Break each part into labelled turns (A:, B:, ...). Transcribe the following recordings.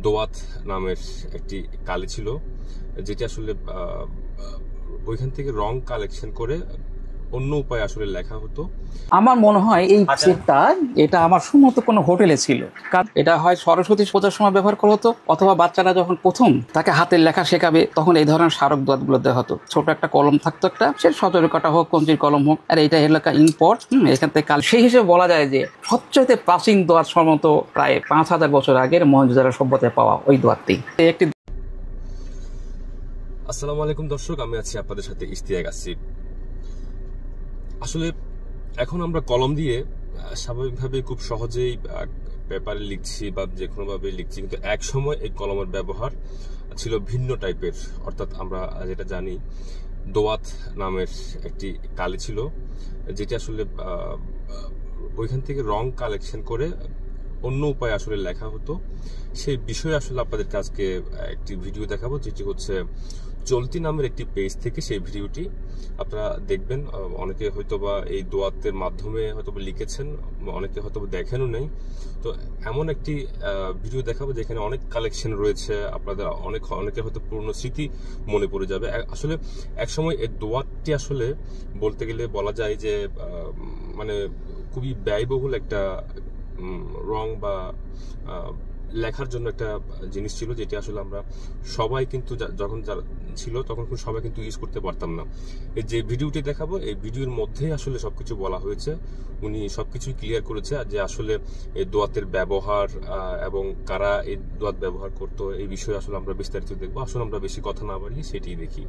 A: দোয়াত নামের একটি কালি ছিল, যেটি আসলে ওইখান থেকে রং কালেকশন করে অন্য উপায়ে আসলে লেখা হতো।
B: আমার মনে হয় এই চেকটা এটা আমার সম্মত কোনো হোটেলে ছিল, কারণ এটা হয় সরস্বতী পূজার সময় ব্যবহার করা হতো, অথবা বাচ্চারা যখন প্রথম তাকে হাতের লেখা শেখাবে তখন এই ধরনের স্মারক দোয়াতগুলো দেওয়া হতো। ছোট একটা কলম থাকতো, একটা সে সতেরো কাটা হোক, কঞ্চির কলম হোক, আর এটা এলাকা ইম্পোর্ট। এখান থেকে কাল সেই হিসেবে বলা যায় যে সবচাইতে প্রাচীন দোয়াত সম্ভবত প্রায় 5000 বছর আগের মহেঞ্জোদারো সভ্যতায় পাওয়া ওই দোয়াতটি। একটি
A: আসসালামু আলাইকুম দর্শক, আমি আছি আপনাদের সাথে ইশতিয়াক আসিফ। আসলে এখন আমরা কলম দিয়ে স্বাভাবিকভাবে খুব সহজেই পেপারে লিখছি বা যে কোনোভাবে লিখছি, কিন্তু এক সময় এই কলমের ব্যবহার ছিল ভিন্ন টাইপের। অর্থাৎ আমরা যেটা জানি, দোয়াত নামের একটি কালি ছিল, যেটি আসলে ওইখান থেকে রং কালেকশন করে অন্য উপায়ে আসলে লেখা হতো। সেই বিষয়ে আসলে আপনাদেরকে আজকে একটি ভিডিও দেখাবো, যেটি হচ্ছে চলতি নামের একটি পেজ থেকে। সেই ভিডিওটি আপনারা দেখবেন। অনেকে হয়তোবা এই দোয়াতের মাধ্যমে হয়তোবা লিখেছেন, অনেকে হয়তোবা দেখেনও নেই। তো এমন একটি ভিডিও দেখাবো যেখানে অনেক কালেকশন রয়েছে, আপনাদের অনেকের হয়তো পুরনো স্মৃতি মনে পড়ে যাবে। আসলে একসময় এই দোয়াতটি আসলে বলতে গেলে বলা যায় যে মানে খুবই ব্যয়বহুল একটা রং বা লেখার জন্য একটা জিনিস ছিল, যেটি আসলে আমরা সবাই কিন্তু যখন ছিল তখন সবাই কিন্তু ইউজ করতে পারতাম না। এই যে ভিডিওটি দেখাবো, এই ভিডিওর মধ্যেই আসলে সবকিছু বলা হয়েছে। উনি সবকিছুই ক্লিয়ার করেছে যে আসলে এই দোয়াতের ব্যবহার এবং কারা এই দোয়াত ব্যবহার করতো, এই বিষয়ে আসলে আমরা বিস্তারিত দেখবো। আসলে আমরা বেশি কথা না বাড়িয়ে সেটিই দেখি।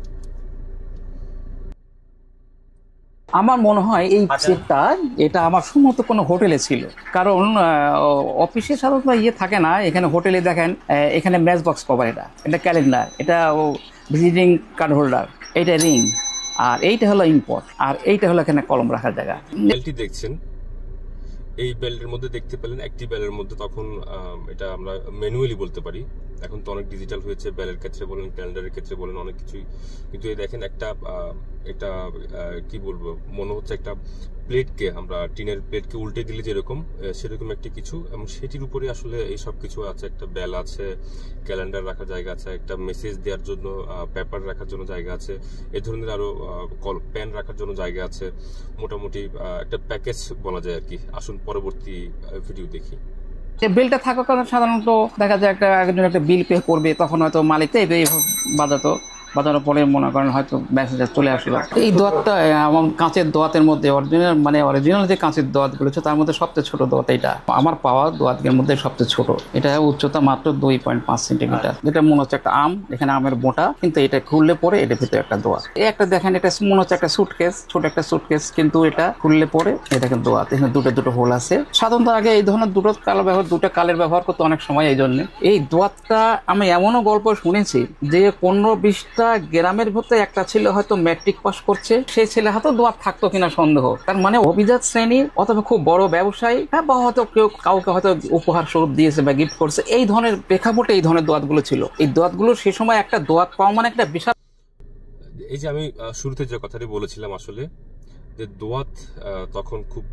B: আমার মনে হয় এই চেকটা এটা আমার সম্মত কোনো হোটেলে ছিল, কারণ অফিসে সাধারণত থাকে না, এখানে হোটেলে দেখেন এখানে ম্যাচ বক্স কভার, এটা ক্যালেন্ডার, এটা ভিজিটিং কার্ড হোল্ডার, এটা রিং, আর এইটা হলো ইম্পোর্ট, আর এইটা হলো এখানে কলম রাখার জায়গা।
A: বেলটি দেখছেন, এই বেল্টের মধ্যে দেখতে পেলেন একটি বেলের মধ্যে, তখন এটা আমরা ম্যানুয়ালি বলতে পারি। এখন তো অনেক ডিজিটাল হয়েছে, বেলের ক্ষেত্রে বলেন, ক্যালেন্ডারের ক্ষেত্রে বলেন, অনেক কিছুই। কিন্তু এই দেখেন একটা এটা কি বলবো, মনে হচ্ছে একটা প্লেটকে, আমরা টিনের প্লেটকে উল্টে দিলে যেরকম সেরকম একটি কিছু, এবং সেটির উপরে আসলে এই সব কিছু আছে। একটা বেল আছে, ক্যালেন্ডার রাখার জায়গা আছে, একটা মেসেজ দেওয়ার জন্য পেপার রাখার জন্য জায়গা আছে, এই ধরনের আরো পেন রাখার জন্য জায়গা আছে। মোটামুটি একটা প্যাকেজ বলা যায় আর কি। আসুন পরবর্তী ভিডিও দেখি।
B: বিলটা থাকার কারণে সাধারণত দেখা যায় একজন একটা বিল পে করবে, তখন হয়তো মালিক বাজানোর পরে মনে করেন হয়তো মেসেজ চলে আসলো। এই দোয়াতটা আমার কাঁচের দোয়াতের মধ্যে অরিজিনাল যে কাঁচের দোয়াতগুলো আছে তার মধ্যে সবচেয়ে ছোট দোয়াত এটা আমার পাওয়া দোয়াতের মধ্যে সবচেয়ে ছোট। এটা উচ্চতা মাত্র 2.5 সেন্টিমিটার। যেটা মনে হচ্ছে একটা আম, এখানে আমের মোটা, কিন্তু এটা খুললে পরে এটার ভিতরে একটা দোয়াত। এই একটা দেখেন, এটা মনে হচ্ছে একটা সুটকেস, ছোট একটা সুটকেস, কিন্তু এটা খুললে পরে এই দেখেন দোয়াত, এখানে দুটো হোল আছে। সাধারণত আগে এই ধরনের দুটো কালের ব্যবহার করতো অনেক সময়। এই জন্য এই দোয়াতটা আমি এমনও গল্প শুনেছি যে 15-20টা গ্রামের ভিতরে একটা ছিল হয়তো ম্যাট্রিক পাস করছে, সেই ছেলে হাতে দোয়াত থাকতো কিনা সন্দেহ। তার মানে অভিজাত শ্রেণীর অথবা খুব বড় ব্যবসায়ী, বা হয়তো কেউ কাউকে হয়তো উপহার স্বরূপ দিয়েছে বা গিফট করছে, এই ধরনের প্রেক্ষাপটে এই ধরনের দোয়াতগুলো ছিল। এই দোয়াতগুলো সে সময় একটা দোয়াত পাওয়া মানে একটা বিশাল।
A: এই যে আমি শুরুতে যে কথাটি বলেছিলাম, আসলে যে দোয়াত তখন খুব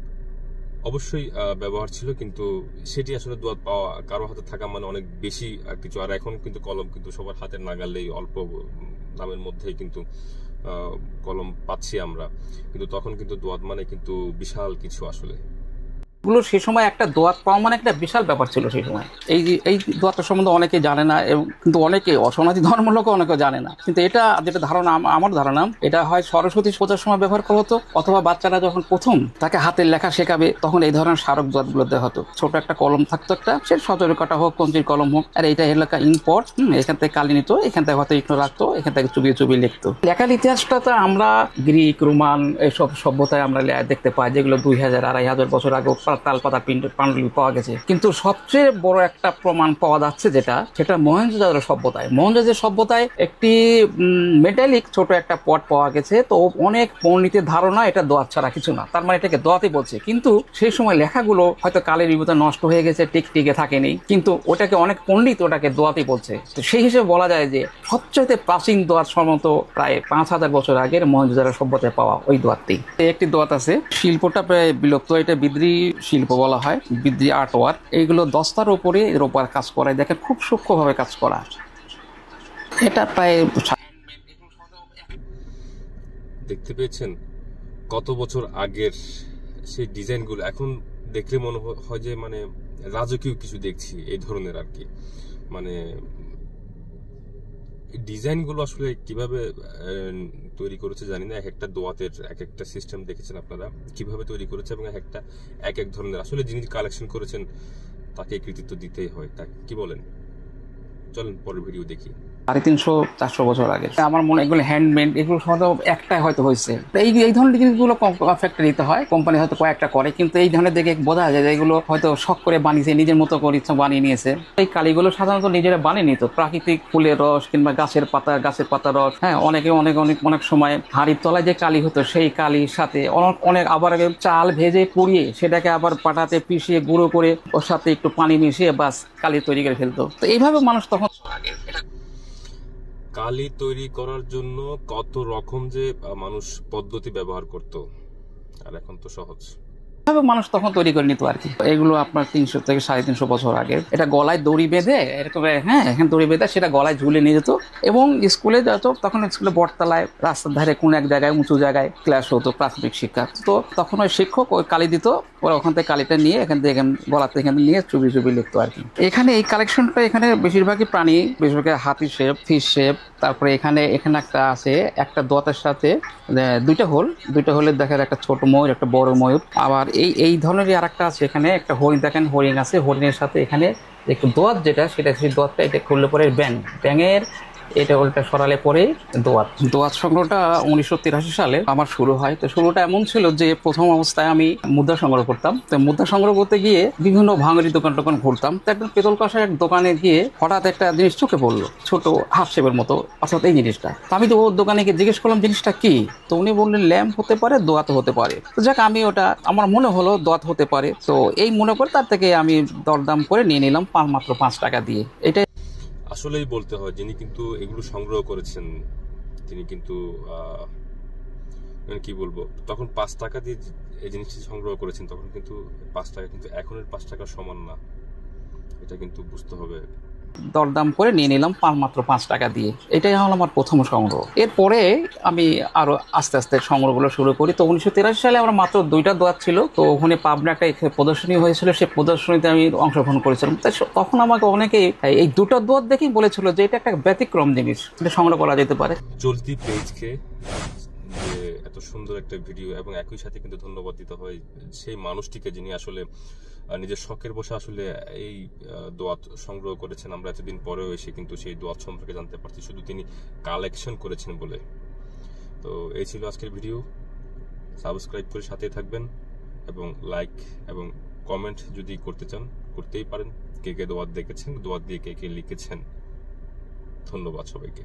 A: অবশ্যই ব্যবহার ছিল, কিন্তু সেটি আসলে দোয়াত পাওয়া কারো হাতে থাকা মানে অনেক বেশি কিছু। আর এখন কিন্তু কলম কিন্তু সবার হাতের নাগালেই, অল্প দামের মধ্যেই কিন্তু কলম পাচ্ছি আমরা, কিন্তু তখন কিন্তু দোয়াত মানে কিন্তু বিশাল কিছু আসলে।
B: গুলো সে সময় একটা দোয়াত পাওয়া মানে একটা বিশাল ব্যাপার ছিল সেই সময়। এই দোয়াতটা সম্বন্ধে অনেকে জানে না, এবং কিন্তু অনেকে অসনাতী ধর্মের লোক অনেকে জানে না। কিন্তু এটা যেটা ধারণা, আমার ধারণা, এটা হয় সরস্বতী পূজার সময় ব্যবহার করা হতো, অথবা বাচ্চারা যখন প্রথম তাকে হাতের লেখা শেখাবে তখন এই ধরনের স্মারক দোয়াতগুলো দেওয়া হতো। ছোট একটা কলম থাকতো, একটা সে সতেরো কাটা হোক, কঞ্চির কলম হোক, আর এইটা এলাকা ইম্পোর্ট। এখান থেকে কালি নিত, এখান থেকে হয়তো ইগনো রাখতো, এখান থেকে চুবিয়ে লিখতো। লেখার ইতিহাসটা তো আমরা গ্রিক, রোমান এইসব সভ্যতায় আমরা দেখতে পাই, যেগুলো 2000-2500 বছর আগে তালপাতা পাণ্ডুলিপি পাওয়া গেছে। কিন্তু সবচেয়ে বড় একটা প্রমাণ পাওয়া যাচ্ছে সেটা মহেঞ্জোদারো সভ্যতায়। মহেঞ্জোদারো সভ্যতায় একটি মেটালিক ছোট একটা পট পাওয়া গেছে। তো অনেক পণ্ডিতের ধারণা এটা দোয়াত ছাড়া কিছু না, তার মানে এটাকে দোয়াতই বলছে। কিন্তু সেই সময় লেখাগুলো হয়তো কালের বিবর্তনে নষ্ট হয়ে গেছে, টিকে থাকেনি, কিন্তু ওটাকে অনেক পণ্ডিত ওটাকে দোয়াতই বলছে। তো সেই হিসেবে বলা যায় যে সবচেয়ে প্রাচীন দোয়াত সম্ভবত প্রায় 5000 বছর আগের মহেঞ্জোদারো সভ্যতায় পাওয়া ওই দোয়াতটি। একটি দোয়াত আছে, শিল্পটা প্রায় বিলুপ্ত, এটা বিদ্রি শিল্প বলা হয়, বিদ্রি আর্ট ওয়ার্ক। এইগুলো দস্তার উপরে এর উপর কাজ করায়, দেখেন খুব সূক্ষ্মভাবে কাজ করা। এটা প্রায়
A: দেখতে পেয়েছেন কত বছর আগের সেই ডিজাইনগুলো এখন দেখলে মনে হয় যে মানে রাজকীয় কিছু দেখছি এই ধরনের আর কি। মানে ডিজাইনগুলো আসলে কিভাবে তৈরি করেছে জানি না। এক একটা দোয়াতের এক একটা সিস্টেম দেখেছেন আপনারা কিভাবে তৈরি করেছে, এবং এক এক ধরনের আসলে যিনি কালেকশন করেছেন তাকে কৃতিত্ব দিতেই হয়। তাই কি বলেন? চলেন পরের ভিডিও দেখি।
B: 350-400 বছর আগে। আমার মনে হয় এগুলো হ্যান্ডমেড, এগুলো সাধারণত একটাই হয়তো হয়েছে। এই ধরনের জিনিসগুলো ফ্যাক্টরিতে হয়, কোম্পানি হয়তো কয়েকটা করে, কিন্তু এই ধরনের দেখে বোঝা যায় যে এগুলো হয়তো শখ করে বানিয়েছে, নিজের মতো করে ইচ্ছা বানিয়ে নিয়েছে। এই কালিগুলো সাধারণত নিজেরা বানিয়ে নিত, প্রাকৃতিক ফুলের রস কিংবা গাছের পাতার রস। হ্যাঁ, অনেক সময় হাড়ির তলায় যে কালি হতো সেই কালির সাথে অনেক আবার চাল ভেজে পুড়িয়ে সেটাকে আবার পাটাতে পিষিয়ে গুঁড়ো করে ওর সাথে একটু পানি মিশিয়ে বাস কালি তৈরি করে ফেলতো। তো এইভাবে মানুষ তখন
A: কালি তৈরি করার জন্য কত রকম যে মানুষ পদ্ধতি ব্যবহার করত, আর এখন তো সহজ।
B: মানুষ তখন তৈরি করে নিত আর কি। এগুলো আপনার 300 থেকে 350 বছর আগে। এটা গলায় দড়ি বেঁধে এরকম, হ্যাঁ, এখানে দড়ি বেঁধে সেটা গলায় ঝুলে নিয়ে যেত, এবং স্কুলে যেত। তখন স্কুলে বটতলায় রাস্তার ধারে কোন এক জায়গায় উঁচু জায়গায় ক্লাস হতো, প্রাথমিক শিক্ষা। তো তখন ওই শিক্ষক ওই কালি দিত, ওরা ওখান থেকে কালিটা নিয়ে এখান থেকে গলাতে এখানে নিয়ে চুবি লিখতো আর কি। এখানে এই কালেকশনটা এখানে বেশিরভাগই প্রাণী, বেশিরভাগই হাতি শেপ, ফিশ শেপ। তারপরে এখানে একটা আছে, একটা দোয়াতের সাথে দুইটা হোলের দেখেন, একটা ছোট ময়ূর, একটা বড় ময়ূর। আবার এই ধরনেরই আর একটা আছে, এখানে একটা হরিণ দেখেন, হরিণ আছে, হরিণের সাথে এখানে একটু দোয়াত যেটা, সেটা সেই দোয়াতটা এটা খুললে পরে ব্যাঙের এটা ওলটা সরালে পরে দোয়াত সংগ্রহটা 1983 সালে আমার শুরু হয়। তো শুরুটা এমন ছিল যে প্রথম অবস্থায় আমি মুদ্রা সংগ্রহ করতাম। তো মুদ্রা সংগ্রহ করতে গিয়ে বিভিন্ন ভাঙড়ি দোকান ঘুরতাম। তো একদম পেতল কষার এক দোকানে গিয়ে হঠাৎ একটা জিনিস চোখে পড়লো, ছোট হাফ শেপের মতো, অর্থাৎ এই জিনিসটা। তো আমি তো ওর দোকানে গিয়ে জিজ্ঞেস করলাম জিনিসটা কি। তো উনি বললেন ল্যাম্প হতে পারে, দোয়াত হতে পারে। তো যাক, আমি ওটা আমার মনে হলো দোয়াত হতে পারে। তো এই মনে করে তার থেকে আমি দরদাম করে নিয়ে নিলাম মাত্র 5 টাকা দিয়ে। এটাই
A: আসলেই বলতে হয়, যিনি কিন্তু এগুলো সংগ্রহ করেছেন তিনি কিন্তু কি বলবো, তখন 5 টাকা দিয়ে এই জিনিসটি সংগ্রহ করেছেন, তখন কিন্তু 5 টাকা কিন্তু এখনের 5 টাকার সমান না। এটা কিন্তু বুঝতে হবে।
B: দরদাম করে নিয়ে নিলাম মাত্র 5 টাকা দিয়ে। এটাই হলো আমার প্রথম সংগ্রহ। এরপরে আমি আরো আস্তে আস্তে সংগ্রহগুলো শুরু করি। তো 1983 সালে আমার মাত্র 2টা দোয়াত ছিল। তো ওখানে পাবনা একটা প্রদর্শনী হয়েছিল, সেই প্রদর্শনীতে আমি অংশগ্রহণ করেছিলাম। তখন আমাকে অনেকেই এই 2টা দোয়াত দেখেই বলেছিল যে এটা একটা ব্যতিক্রম জিনিস, এটা সংগ্রহ করা যেতে পারে।
A: চলতি পেজকে যে এত সুন্দর একটা ভিডিও, এবং একই সাথে কিন্তু ধন্যবাদ দিতে হয় সেই মানুষটিকে যিনি আসলে নিজের শখের বসে আসলে এই দোয়াত সংগ্রহ করেছেন। আমরা এতদিন পরেও এসে কিন্তু সেই দোয়াত সম্পর্কে জানতে পারছি, শুধু তিনি কালেকশন করেছেন বলে। তো এই ছিল আজকের ভিডিও। সাবস্ক্রাইব করে সাথেই থাকবেন, এবং লাইক এবং কমেন্ট যদি করতে চান করতেই পারেন। কে কে দোয়াত দেখেছেন, দোয়াত দিয়ে কে কে লিখেছেন। ধন্যবাদ সবাইকে।